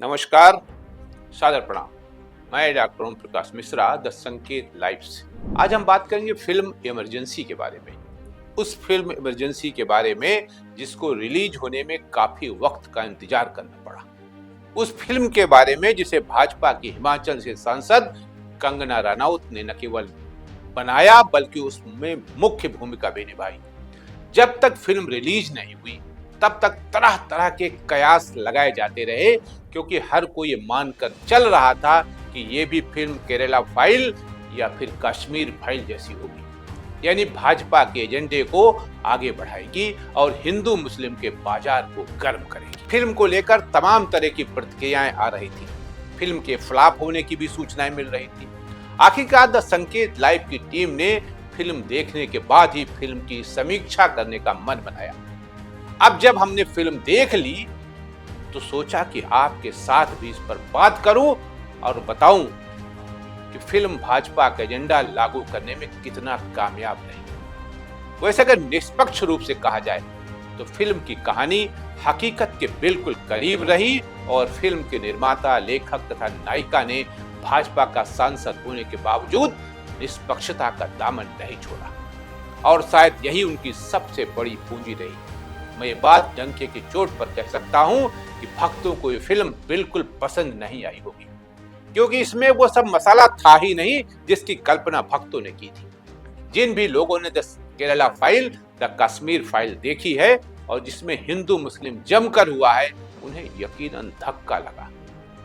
नमस्कार, सादर प्रणाम। मैं doctor Om Prakash Mishra the Sanket live से। आज हम बात करेंगे फिल्म इमरजेंसी के बारे में। उस फिल्म इमरजेंसी के बारे में जिसको रिलीज होने में काफी वक्त का इंतजार करना पड़ा। उस फिल्म के बारे में जिसे भाजपा की हिमाचल से सांसद कंगना रनौत ने न केवल बनाया बल्कि उसमें मुख्य भूमिका भी निभाई। जब तक फिल्म रिलीज नहीं हुई तब तक तरह तरह के कयास लगाए जाते रहे, क्योंकि हर कोई ये मानकर चल रहा था कि ये भी फिल्म केरला फाइल या फिर कश्मीर फाइल जैसी होगी, यानी भाजपा के एजेंडे को आगे बढ़ाएगी और हिंदू मुस्लिम के बाजार को गर्म करेगी। फिल्म को लेकर तमाम तरह की प्रतिक्रियाएं आ रही थी। फिल्म के फ्लॉप होने की भी सूचनाएं मिल रही थी। आखिरकार द संकेत लाइव की टीम ने फिल्म देखने के बाद ही फिल्म की समीक्षा करने का मन बनाया। अब जब हमने फिल्म देख ली तो सोचा कि आपके साथ भी इस पर बात करूं और बताऊं कि फिल्म भाजपा का एजेंडा लागू करने में कितना कामयाब रही। वैसे अगर निष्पक्ष रूप से कहा जाए तो फिल्म की कहानी हकीकत के बिल्कुल करीब रही और फिल्म के निर्माता, लेखक तथा नायिका ने भाजपा का सांसद होने के बावजूद निष्पक्षता का दामन नहीं छोड़ा और शायद यही उनकी सबसे बड़ी पूंजी रही। मैं ये बात डंके की चोट पर कह सकता हूं कि भक्तों को ये फिल्म बिल्कुल पसंद नहीं आई होगी, क्योंकि इसमें वो सब मसाला था ही नहीं जिसकी कल्पना भक्तों ने की थी। जिन भी लोगों ने the Kerala file, the Kashmir file देखी है और जिसमें हिंदू मुस्लिम जमकर हुआ है, उन्हें यकीनन धक्का लगा।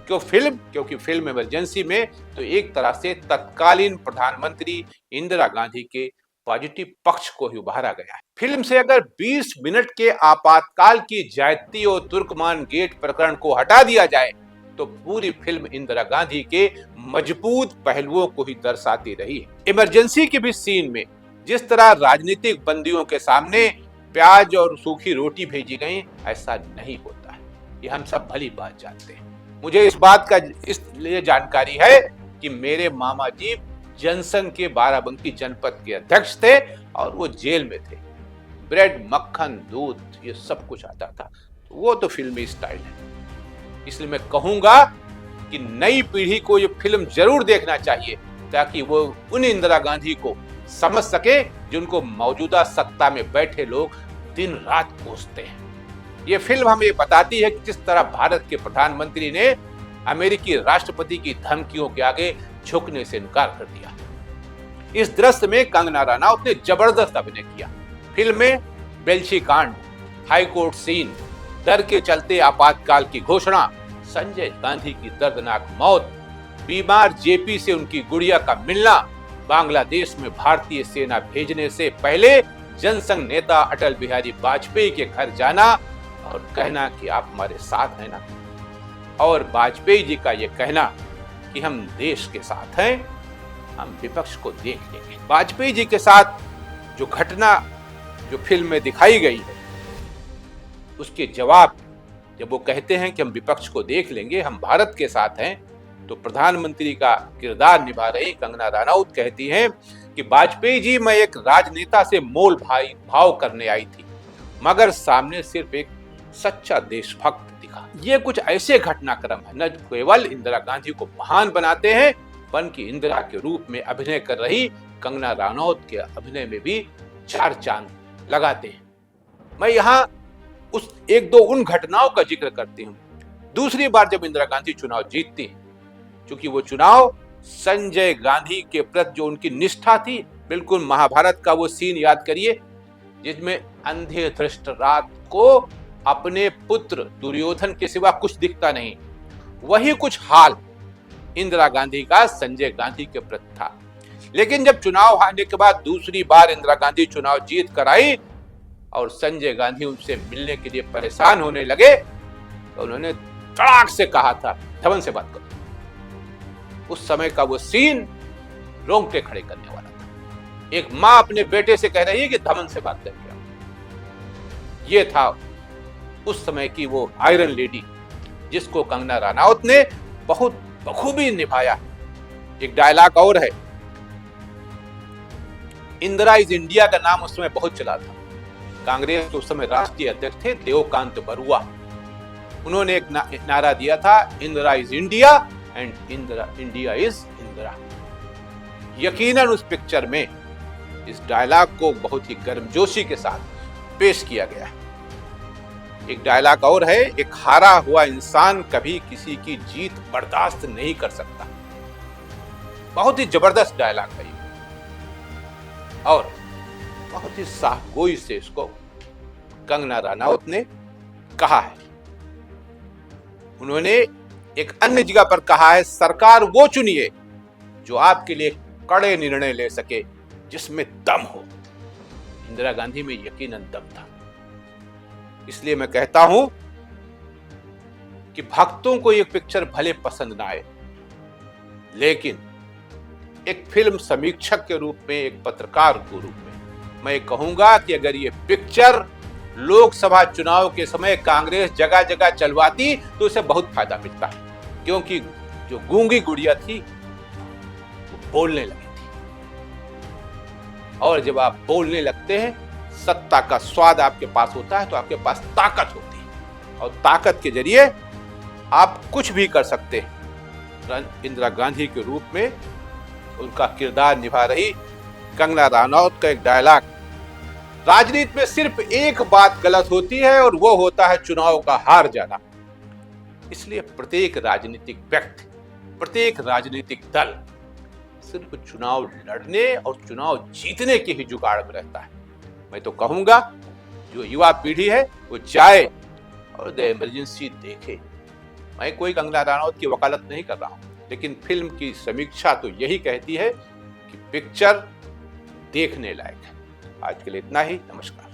क्योंकि फिल्म इमरजेंसी में तो एक तरह से तत्कालीन प्रधानमंत्री इंदिरा गांधी के पॉजिटिव पक्ष को ही उभारा गया है। फिल्म से अगर 20 मिनट के आपातकाल की ज्यादती और तुर्कमान गेट प्रकरण को हटा दिया जाए तो पूरी फिल्म इंदिरा गांधी के मजबूत पहलुओं को ही दर्शाती रही है। इमरजेंसी के भी सीन में जिस तरह राजनीतिक बंदियों के सामने प्याज और सूखी रोटी भेजी गई, ऐसा नहीं होता है। ये हम सब भली बात जानते हैं। मुझे इस बात का इसलिए जानकारी है कि मेरे मामा जी जनसंघ के बाराबंकी जनपद के अध्यक्ष थे और वो जेल में थे। ब्रेड, मक्खन, दूध ये सब कुछ आता था। वो तो फिल्मी स्टाइल है। इसलिए मैं कहूंगा कि नई पीढ़ी को ये फिल्म जरूर देखना चाहिए ताकि वो उन इंदिरा गांधी को समझ सके जिनको मौजूदा सत्ता में बैठे लोग दिन रात कोसते हैं। ये फिल्म हमें बताती है कि किस तरह भारत के प्रधानमंत्री ने अमेरिकी राष्ट्रपति की धमकियों के आगे झुकने से इनकार कर दिया। इस दृश्य में कंगना रनौत ने जबरदस्त अभिनय किया। फिल्म में बेल्छी कांड, हाईकोर्ट सीन, डर के चलते आपातकाल की घोषणा, संजय गांधी की दर्दनाक मौत, बीमार जेपी से उनकी गुड़िया का मिलना, बांग्लादेश में भारतीय सेना भेजने से पहले जनसंघ नेता अटल बिहारी वाजपेयी के घर जाना और कहना कि आप हमारे साथ हैं ना, और वाजपेयी जी का यह कहना कि हम देश के साथ हैं, हम विपक्ष को देख लेंगे। वाजपेयी जी के साथ जो घटना जो फिल्म में दिखाई गई है, उसके जवाब जब वो कहते हैं कि हम विपक्ष को देख लेंगे, हम भारत के साथ हैं, तो प्रधानमंत्री का किरदार निभा रही कंगना रनौत कहती हैं कि वाजपेयी जी, मैं एक राजनेता से मोल भाव करने आई थी, मगर सामने सिर्फ एक सच्चा देशभक्त दिखा। ये कुछ ऐसे घटनाक्रम है न केवल इंदिरा गांधी को महान बनाते हैं, बल्कि इंदिरा के रूप में अभिनय कर रही कंगना रनौत के अभिनय में भी चार चांद लगाते हैं। मैं यहाँ उस एक दो उन घटनाओं का जिक्र करती हूँ। दूसरी बार जब इंदिरा गांधी चुनाव जीतती हैं, क्योंकि वो चुनाव संजय गांधी के प्रति जो उनकी निष्ठा थी, बिल्कुल महाभारत का वो सीन याद करिए जिसमें अंधे धृतराष्ट्र को अपने पुत्र दुर्योधन के सिवा कुछ दिखता नहीं, वही कुछ हाल इंदिरा गांधी का संजय गांधी के प्रति था। लेकिन जब चुनाव हारने के बाद दूसरी बार इंदिरा गांधी चुनाव जीत कर आई और संजय गांधी उनसे मिलने के लिए परेशान होने लगे तो उन्होंने तड़ाक से कहा था, धवन से बात करो। उस समय का वो सीन रोंगटे खड़े करने वाला था। एक मां अपने बेटे से कह रही है कि धवन से बात करके आओ। ये था उस समय की वो आयरन लेडी जिसको कंगना रनौत ने बहुत बखूबी निभाया। एक डायलॉग और है, इंदिरा इज इंडिया का नाम उस समय बहुत चला था। कांग्रेस के उस समय राष्ट्रीय अध्यक्ष थे देवकांत बरुआ। उन्होंने एक नारा दिया था, Indira is India and India is Indira. यकीनन उस पिक्चर में इस डायलॉग को बहुत ही गर्मजोशी के साथ पेश किया गया है। एक डायलॉग और है, एक हारा हुआ इंसान कभी किसी की जीत बर्दाश्त नहीं कर सकता। बहुत ही जबरदस्त डायलॉग है और बहुत ही साफगोई से इसको कंगना रनौत ने कहा है। उन्होंने एक अन्य जगह पर कहा है, सरकार वो चुनिए जो आपके लिए कड़े निर्णय ले सके, जिसमें दम हो। इंदिरा गांधी में यकीनन दम था। इसलिए मैं कहता हूं कि भक्तों को ये पिक्चर भले पसंद ना आए, लेकिन एक फिल्म समीक्षक के रूप में, एक पत्रकार के रूप में मैं कहूंगा कि अगर ये पिक्चर लोकसभा चुनाव के समय कांग्रेस जगह जगह चलवाती तो उसे बहुत फायदा मिलता, क्योंकि जो गूंगी गुड़िया थी वो बोलने लगी थी, और जब आप बोलने लगते हैं, सत्ता का स्वाद आपके पास होता है, तो आपके पास ताकत होती है, और ताकत के जरिए आप कुछ भी कर सकते हैं। इंदिरा गांधी के रूप में उनका किरदार निभा रही कंगना रनौत का एक डायलॉग, राजनीति में सिर्फ एक बात गलत होती है और वो होता है चुनाव का हार जाना। इसलिए प्रत्येक राजनीतिक व्यक्ति, प्रत्येक राजनीतिक दल सिर्फ चुनाव लड़ने और चुनाव जीतने की ही जुगाड़ में रहता है। मैं तो कहूंगा जो युवा पीढ़ी है वो जाए और द इमरजेंसी देखे। मैं कोई कंगना रनौत की वकालत नहीं कर रहा हूं, लेकिन फिल्म की समीक्षा तो यही कहती है कि पिक्चर देखने लायक है। आज के लिए इतना ही। नमस्कार।